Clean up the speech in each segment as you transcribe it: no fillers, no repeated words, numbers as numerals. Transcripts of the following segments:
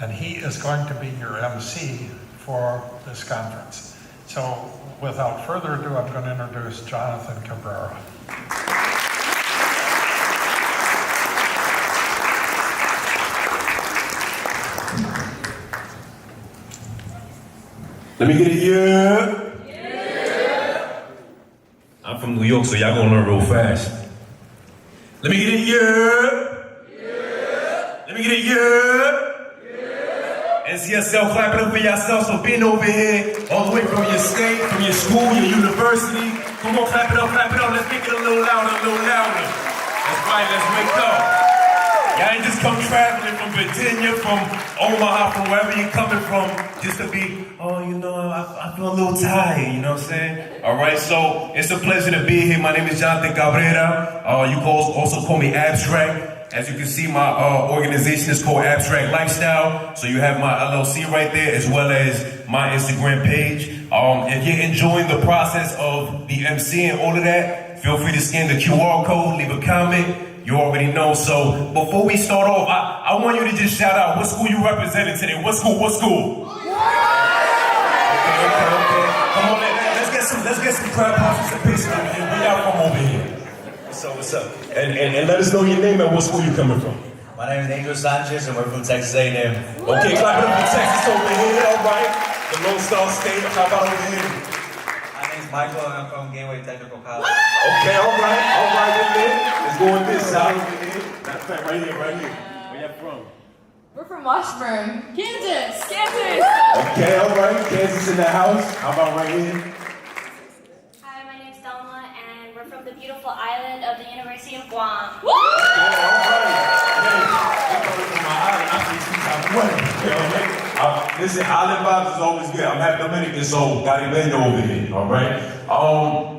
and he is going to be your MC for this conference. So without further ado, I'm going to introduce Jonathan Cabrera. Let me get a yeah. Yeah. I'm from New York, so y'all gonna learn real fast. Let me get a yeah. Yeah. Let me get a yeah. Yeah. NCSL, clap it up for yourself. So being over here, all the way from your state, from your school, your university. Come on, clap it up, clap it up. Let's make it a little louder, a little louder. That's right, let's wake up. Y'all ain't just come traveling from Virginia, from Omaha, from wherever you're coming from, just to be, oh, you know, I feel a little tired, you know what I'm saying? All right, so it's a pleasure to be here. My name is Jonathan Cabrera. You can also call me Abstract. As you can see, my organization is called Abstract Lifestyle. So you have my LLC right there, as well as my Instagram page. If you're enjoying the process of the MC and all of that, feel free to scan the QR code, leave a comment. You already know. So before we start off, I want you to just shout out what school you represented today. What school? What school? Okay. Come on, let's get some crowd participation over here. Where y'all from over here? What's up? And let us know your name and what school you coming from. My name is Angel Sanchez and we're from Texas A&M. Okay, clap it up for Texas over here. All right. The Lone Star State. How about over here? My name is Michael and I'm from Gateway Technical College. Okay, all right, let's go with this side over here. Matter of fact, right here. Where y'all from? We're from Washburn, Kansas. Okay, all right, Kansas in the house. How about right here? Hi, my name's Delma, and we're from the beautiful island of the University of Guam. Okay, all right. Hey, we're coming from my island. I see two times away. Listen, island vibes is always good. I'm half Dominican, so Caribeño over here, all right?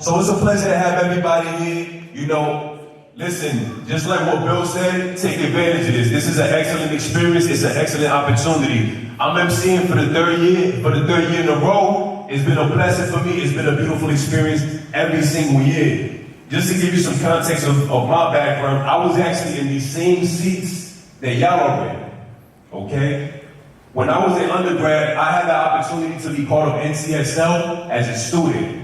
So it's a pleasure to have everybody here. You know, listen, just like what Bill said, take advantage of this. This is an excellent experience. It's an excellent opportunity. I'm MCing for the third year in a row. It's been a blessing for me. It's been a beautiful experience every single year. Just to give you some context of my background, I was actually in these same seats that y'all are in, okay? When I was in undergrad, I had the opportunity to be part of NCSL as a student.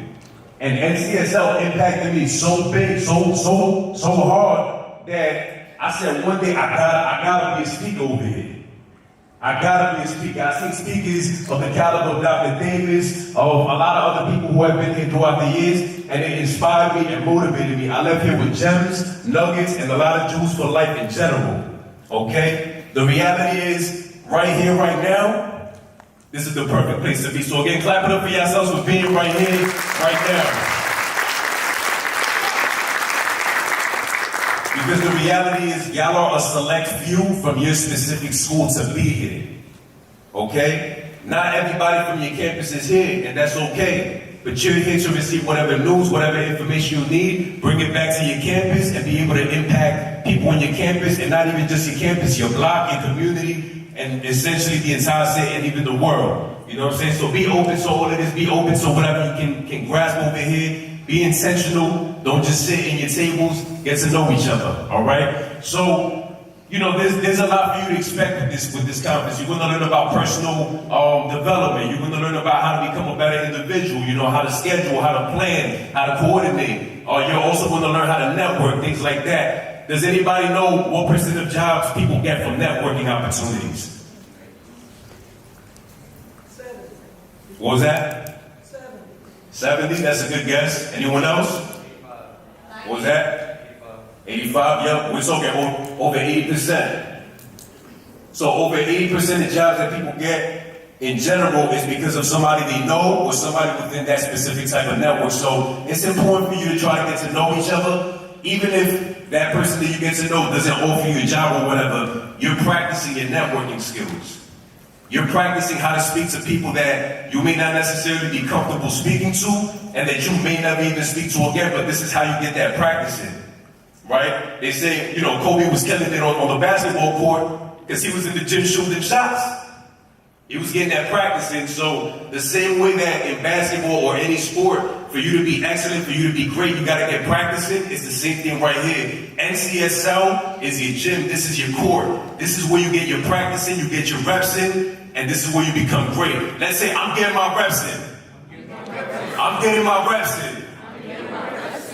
And NCSL impacted me so big, so hard that I said one day I gotta be a speaker over here. I gotta be a speaker. I've seen speakers of the caliber of Dr. Davis, of a lot of other people who have been here throughout the years, and it inspired me and motivated me. I left here with gems, nuggets, and a lot of juice for life in general. Okay? The reality is, right here, right now, this is the perfect place to be. So again, clap it up for yourselves for being right here, right now. Because the reality is, y'all are a select few from your specific school to be here. Okay? Not everybody from your campus is here, and that's okay. But you're here to receive whatever news, whatever information you need, bring it back to your campus, and be able to impact people on your campus, and not even just your campus, your block, your community, and essentially the entire state and even the world. You know what I'm saying? So be open to all of this, be open to whatever you can grasp over here. Be intentional, don't just sit in your tables, get to know each other, all right? So, you know, there's a lot for you to expect with this conference. You're gonna learn about personal development. You're gonna learn about how to become a better individual, you know, how to schedule, how to plan, how to coordinate. You're also gonna learn how to network, things like that. Does anybody know what percent of jobs people get from networking opportunities? 70. What was that? 70. 70, that's a good guess. Anyone else? 85. What was that? 85, yep, we're talking over 80%. So over 80% of jobs that people get in general is because of somebody they know or somebody within that specific type of network. So it's important for you to try to get to know each other, even if that person that you get to know doesn't offer you a job or whatever, you're practicing your networking skills. You're practicing how to speak to people that you may not necessarily be comfortable speaking to and that you may never even speak to again, but this is how you get that practice in, right? They say, you know, Kobe was killing it on the basketball court because he was in the gym shooting shots. He was getting that practice in. So the same way that in basketball or any sport, for you to be excellent, for you to be great, you gotta get practicing. It's the same thing right here. NCSL is your gym, this is your court. This is where you get your practice in, you get your reps in, and this is where you become great. Let's say I'm getting my reps in. I'm getting my reps in.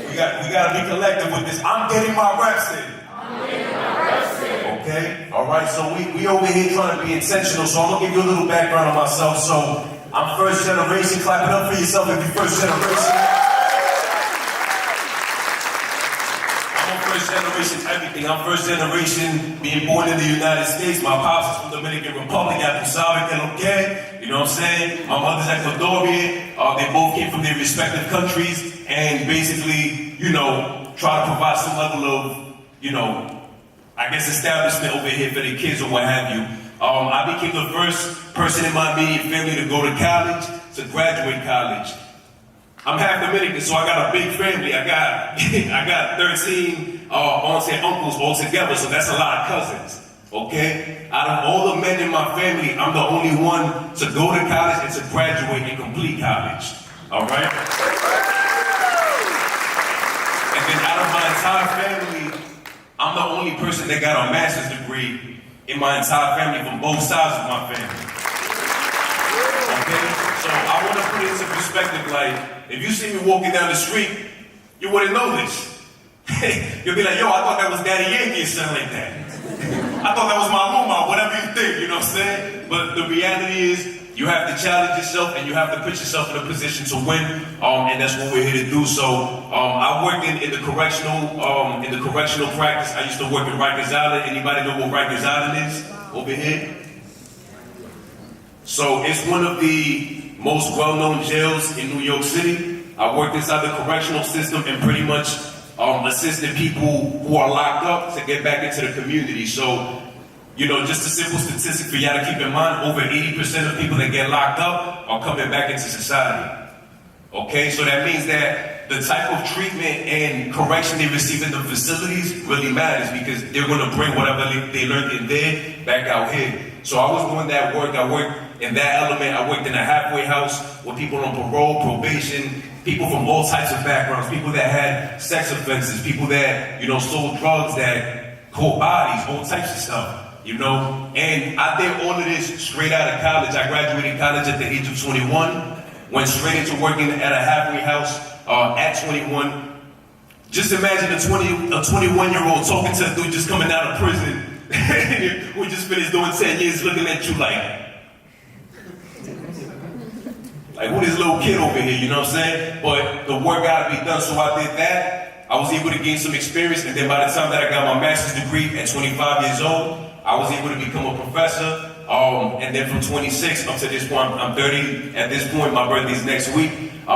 We gotta be collective with this. I'm getting my reps in. Okay? Alright, so we over here trying to be intentional, so I'm gonna give you a little background on myself. So I'm first generation. Clap it up for yourself if you're first generation. I'm first generation everything. I'm first generation being born in the United States. My pops is from the Dominican Republic, okay? You know what I'm saying? My mother's Ecuadorian. They both came from their respective countries and basically, you know, try to provide some level of, you know, I guess establishment over here for the kids or what have you. I became the first person in my immediate family to go to college, to graduate college. I'm half Dominican, so I got a big family. I got 13 uncles all together, so that's a lot of cousins. Okay? Out of all the men in my family, I'm the only one to go to college and to graduate and complete college. Alright? And then out of my entire family, I'm the only person that got a master's degree in my entire family from both sides of my family. Okay? So I want to put it into perspective, like, if you see me walking down the street, you wouldn't know this. You'll be like, yo, I thought that was Daddy Yankee or something like that. I thought that was my mama, whatever you think, you know what I'm saying? But the reality is, you have to challenge yourself and you have to put yourself in a position to win, and that's what we're here to do. So I worked in the correctional practice. I used to work in Rikers Island. Anybody know what Rikers Island is over here? So it's one of the most well-known jails in New York City. I worked inside the correctional system and pretty much assisted people who are locked up to get back into the community. So, you know, just a simple statistic for y'all to keep in mind, over 80% of people that get locked up are coming back into society. Okay, so that means that the type of treatment and correction they receive in the facilities really matters because they're going to bring whatever they learned in there back out here. So I was doing that work. I worked in that element. I worked in a halfway house with people on parole, probation, people from all types of backgrounds, people that had sex offenses, people that, you know, sold drugs, that caught bodies, all types of stuff. You know, and I did all of this straight out of college. I graduated college at the age of 21, went straight into working at a halfway house at 21. Just imagine a 21-year-old talking to a dude just coming out of prison who just finished doing 10 years looking at you like who this little kid over here, you know what I'm saying? But the work gotta be done, so I did that. I was able to gain some experience, and then by the time that I got my master's degree at 25 years old, I was able to become a professor, and then from 26 up to this point, I'm 30 at this point, my birthday's next week. Thank you,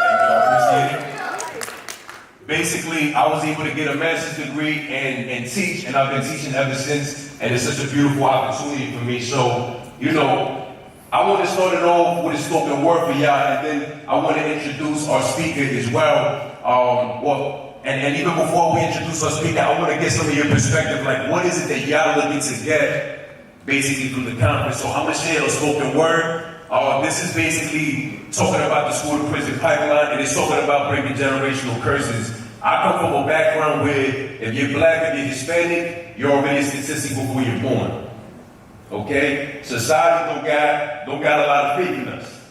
I appreciate it. Basically, I was able to get a master's degree and teach, and I've been teaching ever since, and it's such a beautiful opportunity for me. So, you know, I want to start it off with a spoken word for y'all, and then I want to introduce our speaker as well. And even before we introduce our speaker, I want to get some of your perspective, like what is it that y'all looking to get basically from the conference? So I'm going to share a spoken word. This is basically talking about the school to prison pipeline, and it's talking about breaking generational curses. I come from a background where if you're black, if you're Hispanic, you're already a statistic before you're born. Okay? Society don't got a lot of faith in us.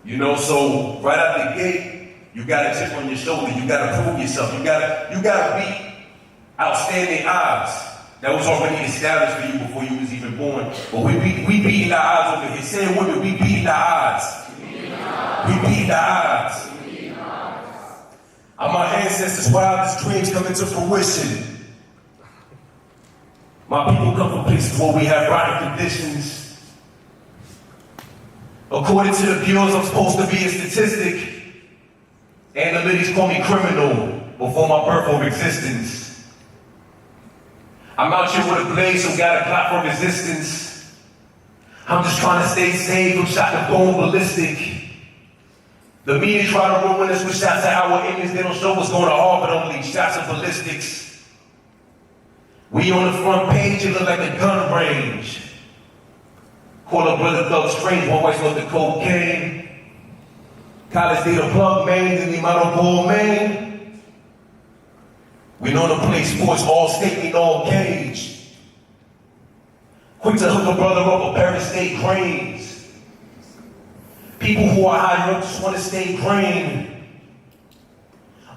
You know, so right out the gate, you got a chip on your shoulder. You got to prove yourself. You got to beat outstanding odds that was already established for you before you was even born. But we beating the odds over here. Say it with me. We beating the odds. We beating the odds. And my ancestors' wildest dreams come into fruition. My people come from places where we have chronic conditions. According to the bureaus, I'm supposed to be a statistic. Analytics call me criminal before my birth of existence. I'm out here with a blade, so got a clock for resistance. I'm just trying to stay safe from shot to bone ballistic. The media try to ruin us with shots at our image. They don't show what's going to Harvard, only shots of ballistics. We on the front page, it look like a gun range. Call a brother thug strange, one white with the cocaine. College Day to plug, man, then the model ball, man. We know to play sports, all state, we all cage. Quick to hook a brother up a pair of state grains. People who are higher up just want to stay green.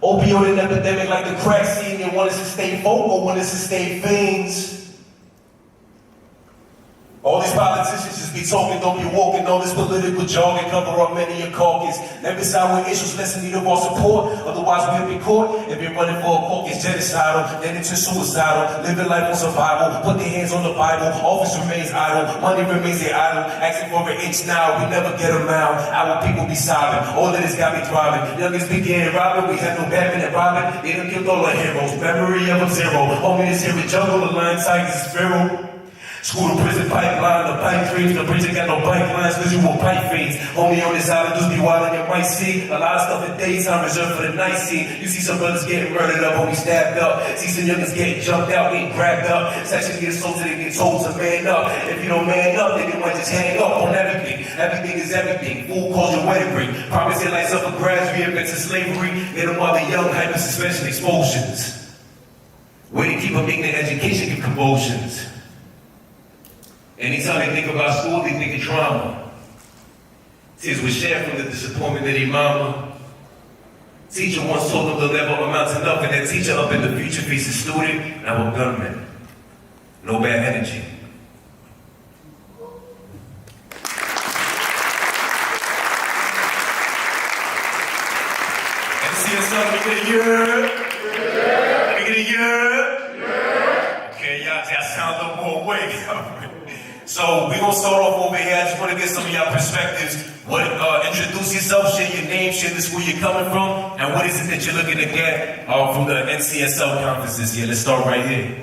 Opioid epidemic like the crack scene, they want us to stay vocal, want us to stay fiends. All these politicians just be talking, don't be walking. All this political jargon cover up many a caucus. Never side with issues less in need of our support. Otherwise we'll be caught. If you're running for a caucus, genocidal, then it's suicidal. Living life on survival, put their hands on the Bible. Office remains idle, money remains their idol. Asking for an inch now, we never get a mile. Our people be silent, all of this got me thriving. Youngest began robbing, we had no Batman and Robin. They done killed all our heroes, memory of a zero. Homie, this here with jungle, the lion, tigers, is feral. School to prison pipeline, the pipe dreams, the bridge ain't got no bike lines, visual pipe fiends. Homie on this island, just be wild on your right seat. A lot of stuff in daytime reserved for the night scene. You see some brothers getting murdered up, homie stabbed up. See some youngins getting jumped out, getting grabbed up. Section get assaulted and get told to man up. If you don't man up, then you might just hang up on everything. Everything is everything. Fool calls your wedding ring. Promise your lights up a grass, reinvent to slavery. They don't bother young, hyper suspension explosions. Way to keep up ignorant education, give convulsions. Anytime they think about school, they think of trauma. Tears were shed from the disappointment of their mama. Teacher once told them the level amount to nothing. That teacher up in the future faces student, now a gunman. No bad energy. MCSL, let me get a year. Let me get a year. Okay, y'all sound a little more awake. So we're gonna start off over here. I just want to get some of y'all perspectives. Introduce yourself, share your name, share the school you're coming from, and what is it that you're looking to get from the NCSL conference this year? Let's start right here.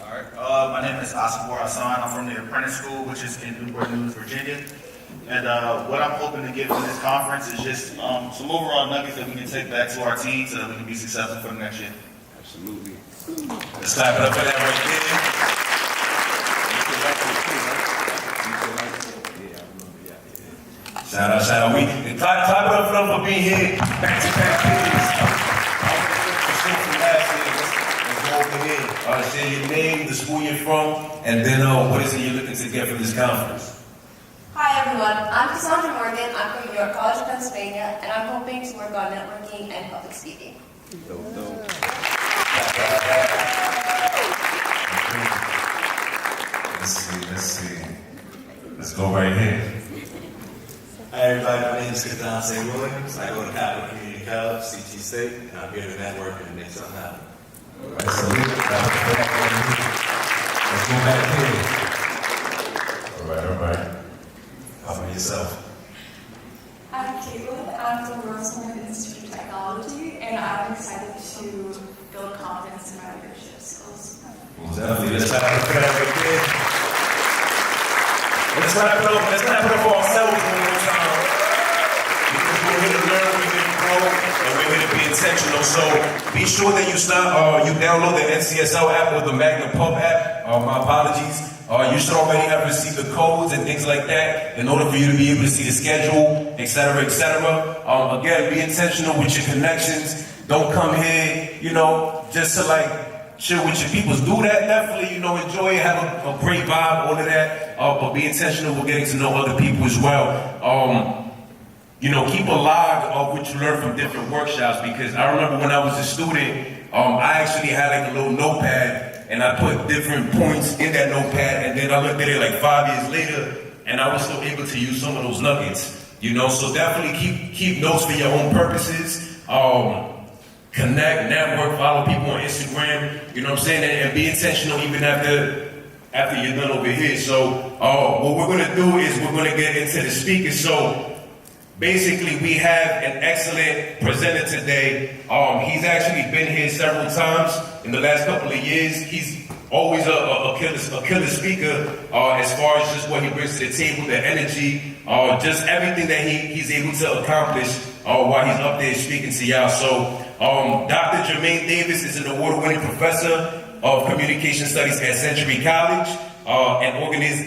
All right. My name is Asifur Hassan. I'm from the Apprentice School, which is in Newport News, Virginia. And what I'm hoping to get from this conference is just some overall nuggets that we can take back to our team so that we can be successful for the next year. Absolutely. Let's clap it up for that right there. Shout out. We clap it up for them for being here. Back-to-back kids. Let's go over here. Share your name, the school you're from, and then what is it you're looking to get from this conference? Hi everyone, I'm Cassandra Morgan. I'm from York College of Pennsylvania, and I'm hoping to work on networking and public speaking. Let's see. Let's go right here. Hi everybody, my name is Kadan St. Williams. I go to Capital Community College, CT State, and I'm here to network and make something happen. All right, so let's go back here. All right. How about yourself? I'm Caitlin. I'm from Rosemont Institute of Technology, and I'm excited to build confidence in my leadership skills. Well, definitely. Let's clap it up for that right there. Let's clap it up for ourselves one more time. Because we're here to learn, we're here to grow, and we're here to be intentional. So be sure that you download the NCSL app or the Magnum Pub app. My apologies. You should already have received the codes and things like that in order for you to be able to see the schedule, etc., etc. Again, be intentional with your connections. Don't come here, just to chill with your peoples. Do that, definitely, enjoy it, have a great vibe, all of that. But be intentional with getting to know other people as well. Keep a log of what you learn from different workshops, because I remember when I was a student, I actually had a little notepad, and I put different points in that notepad, and then I looked at it 5 years later, and I was still able to use some of those nuggets. So definitely keep notes for your own purposes. Connect, network, follow people on Instagram, and be intentional even after you're done over here. So what we're gonna do is we're gonna get into the speakers. So basically we have an excellent presenter today. He's actually been here several times in the last couple of years. He's always a killer speaker as far as just what he brings to the table, the energy, just everything that he's able to accomplish while he's up there speaking to y'all. So Dr. Jermaine Davis is an award-winning professor of communication studies at Century College and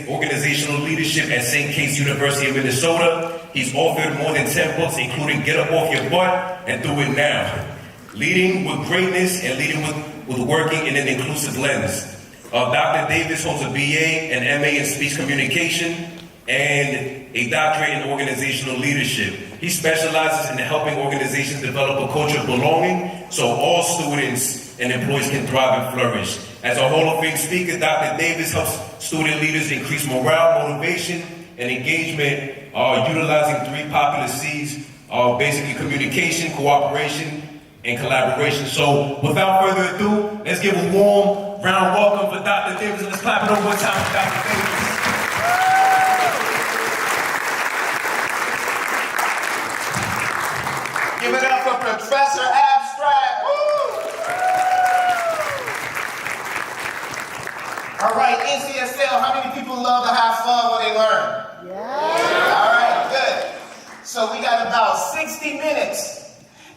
organizational leadership at St. Kate's University of Minnesota. He's authored more than 10 books, including Get Up Off Your Butt and Do It Now. Leading with greatness and leading with working in an inclusive lens. Dr. Davis holds a BA and MA in speech communication and a doctorate in organizational leadership. He specializes in helping organizations develop a culture of belonging so all students and employees can thrive and flourish. As a Hall of Fame speaker, Dr. Davis helps student leaders increase morale, motivation, and engagement, utilizing 3 popular C's, basically communication, cooperation, and collaboration. So without further ado, let's give a warm round welcome for Dr. Davis. Let's clap it over one time for Dr. Davis. Give it up for Professor Abstract. Woo! All right, NCSL, how many people love to have fun when they learn? Yeah. All right, good. So we got about 60 minutes.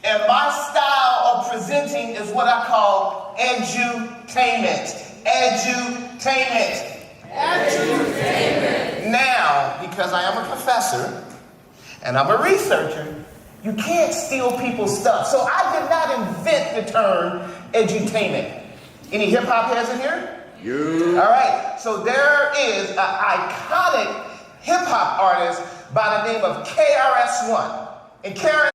And my style of presenting is what I call edutainment. Edutainment. Edutainment. Now, because I am a professor and I'm a researcher, you can't steal people's stuff. So I did not invent the term edutainment. Any hip hop heads in here? Yeah. All right. So there is an iconic hip hop artist by the name of KRS-One. And KRS